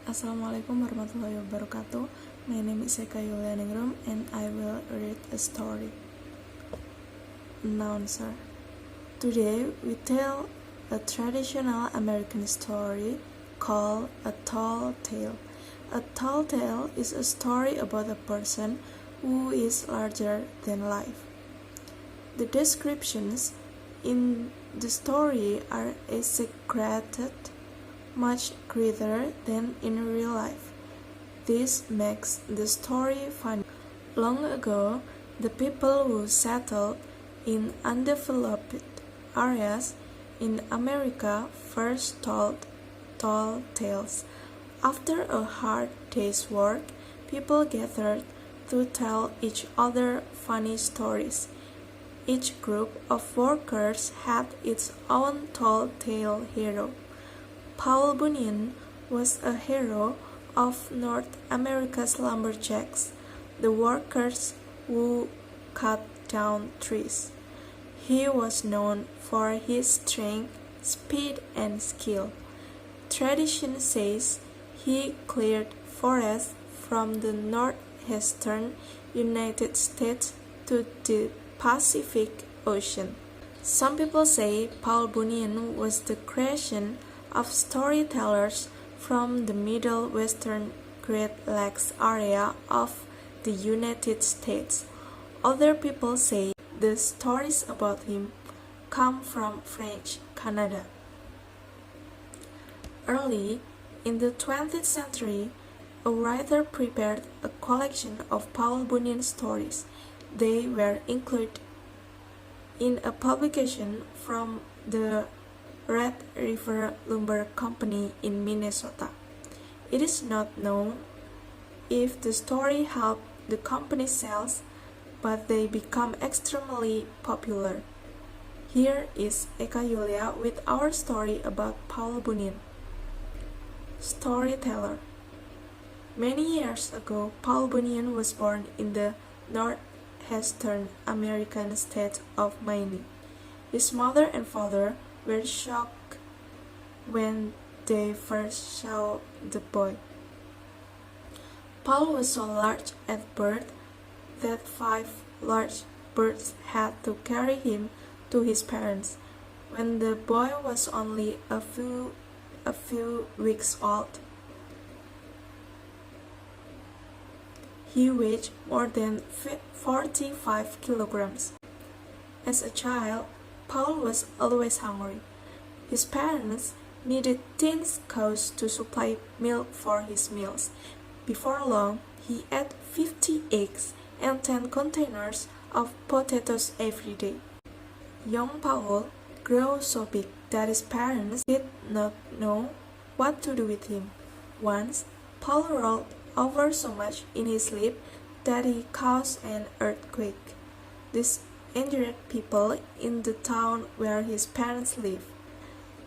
Assalamualaikum warahmatullahi wabarakatuh. My name is Yulia Ningrum and I will read a story. Announcer. Today we tell a traditional American story called A Tall Tale. A tall tale is a story about a person who is larger than life. The descriptions in the story are exaggerated, much greater than in real life. This makes the story funny. Long ago, the people who settled in undeveloped areas in America first told tall tales. After a hard day's work, people gathered to tell each other funny stories. Each group of workers had its own tall tale hero. Paul Bunyan was a hero of North America's lumberjacks, the workers who cut down trees. He was known for his strength, speed, and skill. Tradition says he cleared forests from the northeastern United States to the Pacific Ocean. Some people say Paul Bunyan was the creation of storytellers from the Middle Western Great Lakes area of the United States. Other people say the stories about him come from French Canada. Early in the 20th century, a writer prepared a collection of Paul Bunyan stories. They were included in a publication from the Red River Lumber Company in Minnesota. It is not known if the story helped the company's sales, but they become extremely popular. Here is Yulia with our story about Paul Bunyan. Storyteller. Many years ago, Paul Bunyan was born in the northeastern American state of Maine. His mother and father were shocked when they first saw the boy. Paul was so large at birth that 5 large birds had to carry him to his parents. When the boy was only a few weeks old, he weighed more than 45 kilograms. As a child, Paul was always hungry. His parents needed tin cows to supply milk for his meals. Before long, he ate 50 eggs and 10 containers of potatoes every day. Young Paul grew so big that his parents did not know what to do with him. Once, Paul rolled over so much in his sleep that he caused an earthquake. This injured people in the town where his parents lived.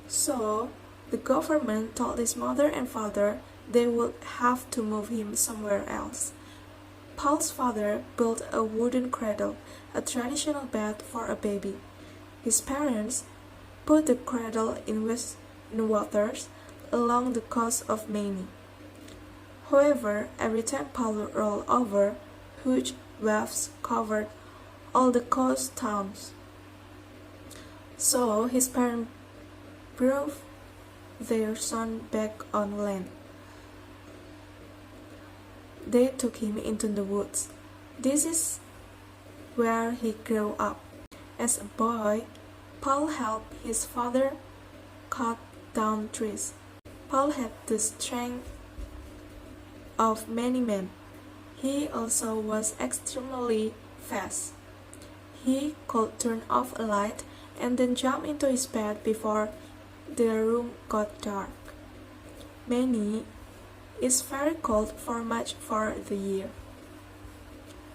So, the government told his mother and father they would have to move him somewhere else. Paul's father built a wooden cradle, a traditional bed for a baby. His parents put the cradle in waters along the coast of Maine. However, every time Paul rolled over, huge waves covered all the coast towns. So his parents brought their son back on land. They took him into the woods. This is where he grew up. As a boy, Paul helped his father cut down trees. Paul had the strength of many men. He also was extremely fast. He could turn off a light and then jump into his bed before the room got dark. Maine is very cold for much of the year.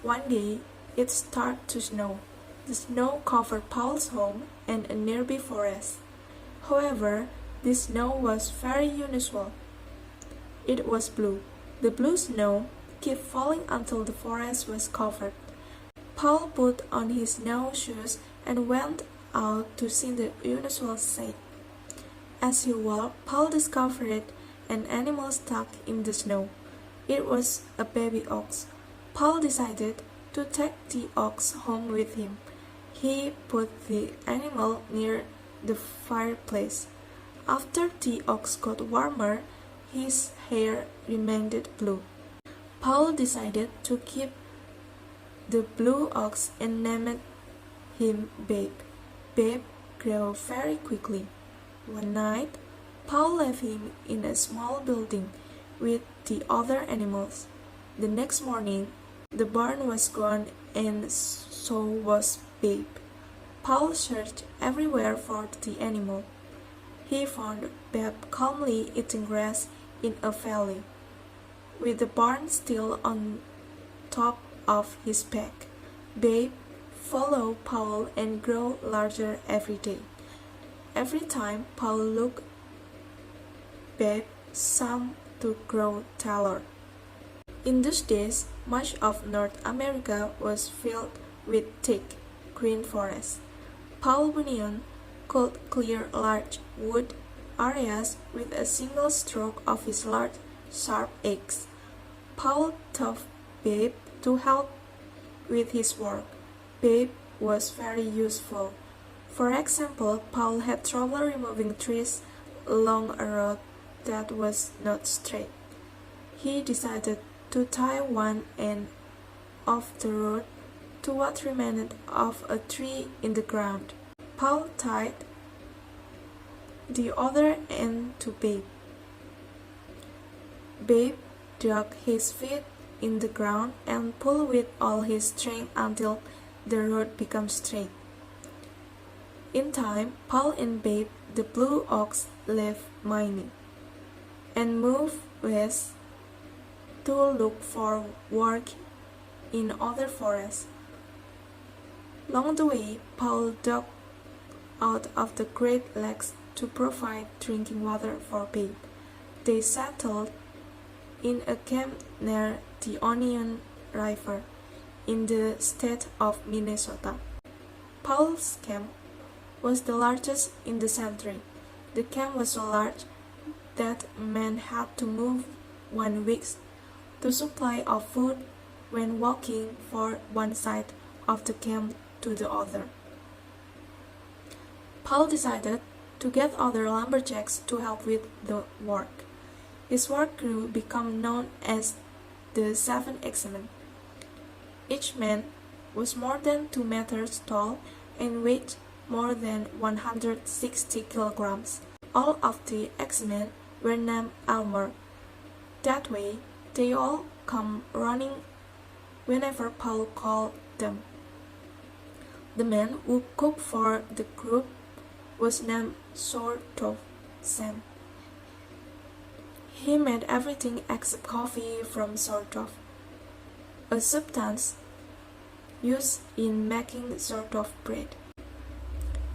One day, it started to snow. The snow covered Paul's home and a nearby forest. However, this snow was very unusual. It was blue. The blue snow kept falling until the forest was covered. Paul put on his snowshoes and went out to see the unusual sight. As he walked, Paul discovered an animal stuck in the snow. It was a baby ox. Paul decided to take the ox home with him. He put the animal near the fireplace. After the ox got warmer, his hair remained blue. Paul decided to keep the blue ox and named him Babe. Babe grew very quickly. One night, Paul left him in a small building with the other animals. The next morning, the barn was gone and so was Babe. Paul searched everywhere for the animal. He found Babe calmly eating grass in a valley, with the barn still on top of his back. Babe followed Paul and grew larger every day. Every time Paul looked, Babe seemed to grow taller. In those days, much of North America was filled with thick, green forests. Paul Bunyan could clear large wood areas with a single stroke of his large, sharp axe. Paul taught Babe to help with his work. Babe was very useful. For example, Paul had trouble removing trees along a road that was not straight. He decided to tie one end of the road to what remained of a tree in the ground. Paul tied the other end to Babe. Babe dug his feet in the ground and pulled with all his strength until the road became straight. In time, Paul and Babe, the blue ox, left mining and moved west to look for work in other forests. Along the way, Paul dug out of the Great Lakes to provide drinking water for Babe. They settled in a camp near the Onion River in the state of Minnesota. Paul's camp was the largest in the century. The camp was so large that men had to move 1 week to supply of food when walking from one side of the camp to the other. Paul decided to get other lumberjacks to help with the work. His work crew became known as the 7 Axemen. Each man was more than 2 meters tall and weighed more than 160 kilograms. All of the Axemen were named Elmer. That way, they all come running whenever Paul called them. The man who cooked for the group was named Sort of Sam. He made everything except coffee from sort of, a substance used in making sort of bread.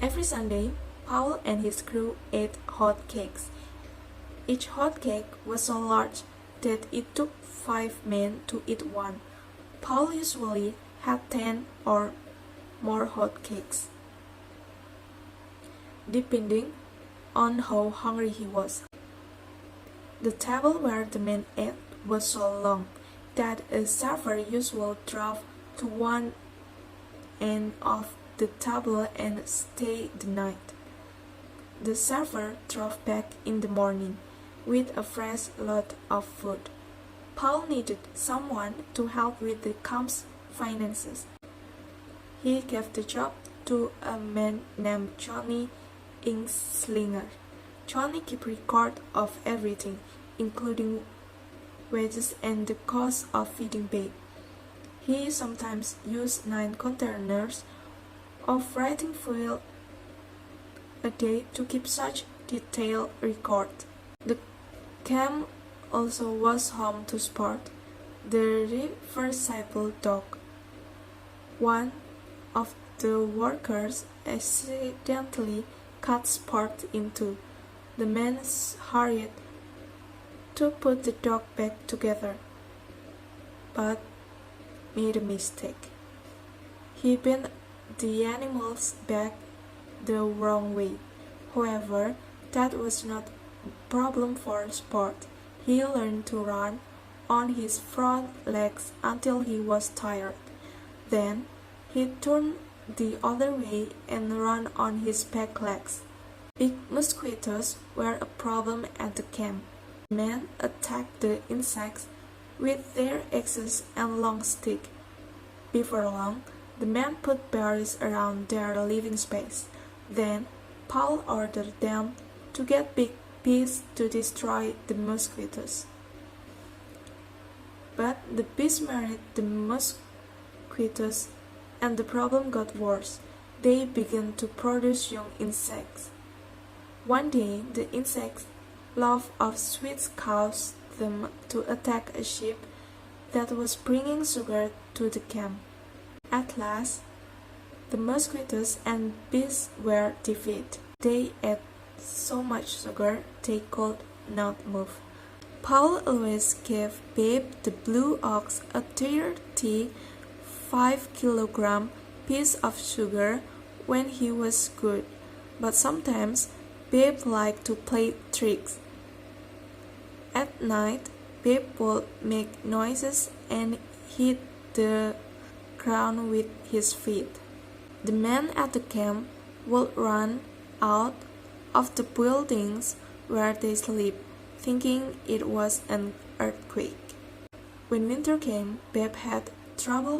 Every Sunday, Paul and his crew ate hot cakes. Each hot cake was so large that it took 5 men to eat one. Paul usually had 10 or more hot cakes, depending on how hungry he was. The table where the men ate was so long that a server usually drove to one end of the table and stayed the night. The server drove back in the morning with a fresh load of food. Paul needed someone to help with the camp's finances. He gave the job to a man named Johnny Inkslinger. Johnny kept record of everything, including wages and the cost of feeding Babe. He sometimes used 9 containers of writing fuel a day to keep such detailed record. The camp also was home to Sport, the reversible dog. One of the workers accidentally cut Sport in two. The man hurried to put the dog back together, but made a mistake. He bent the animal's back the wrong way. However, that was not problem for sport. He learned to run on his front legs until he was tired. Then he turned the other way and ran on his back legs. Big mosquitoes were a problem at the camp. Men attacked the insects with their axes and long sticks. Before long, the men put berries around their living space. Then Paul ordered them to get big bees to destroy the mosquitoes. But the bees married the mosquitoes, and the problem got worse. They began to produce young insects. One day, the insects' love of sweets caused them to attack a ship that was bringing sugar to the camp. At last, the mosquitoes and bees were defeated. They ate so much sugar they could not move. Paul always gave Babe the blue ox a 35-kilogram piece of sugar when he was good, but sometimes Babe liked to play tricks. At night, Babe would make noises and hit the ground with his feet. The men at the camp would run out of the buildings where they sleep, thinking it was an earthquake. When winter came, Babe had trouble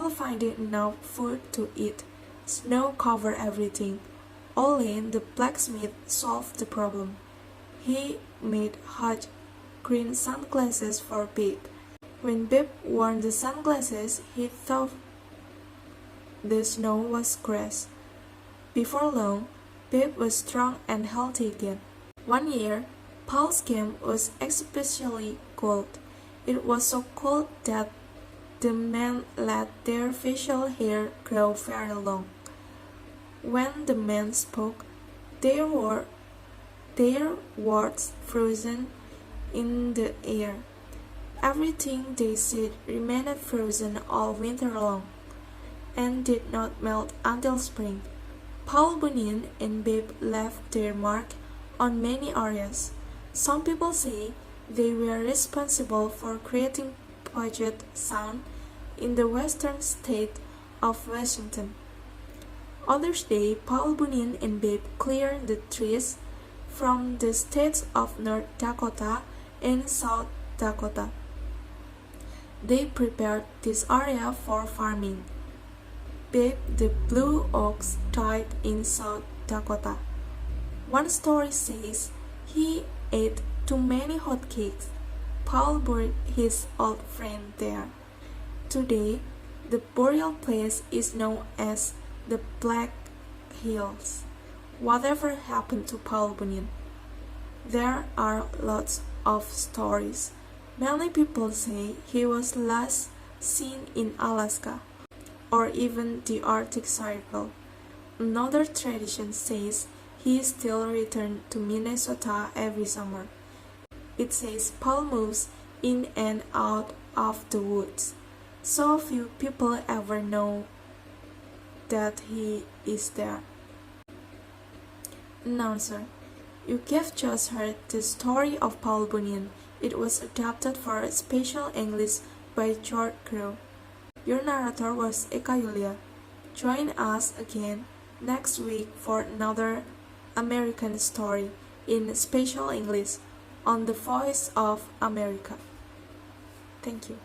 finding enough food to eat. Snow covered everything. Only the blacksmith solved the problem. He made hot green sunglasses for Babe. When Babe wore the sunglasses, he thought the snow was grass. Before long, Babe was strong and healthy again. One year, Paul's camp was especially cold. It was so cold that the men let their facial hair grow very long. When the men spoke, their words frozen in the air. Everything they said remained frozen all winter long, and did not melt until spring. Paul Bunyan and Babe left their mark on many areas. Some people say they were responsible for creating Puget Sound in the western state of Washington. Others say Paul Bunyan and Babe cleared the trees from the states of North Dakota and South Dakota. They prepared this area for farming. Babe the blue ox died in South Dakota. One story says he ate too many hot cakes. Paul buried his old friend there. Today, the burial place is known as the Black Hills. Whatever happened to Paul Bunyan? There are lots of stories. Many people say he was last seen in Alaska, or even the Arctic Circle. Another tradition says he still returned to Minnesota every summer. It says Paul moves in and out of the woods. So few people ever know that he is there. Announcer. You have just heard the story of Paul Bunyan. It was adapted for Special English by George Crow. Your narrator was Yulia. Join us again next week for another American story in Special English on the Voice of America. Thank you.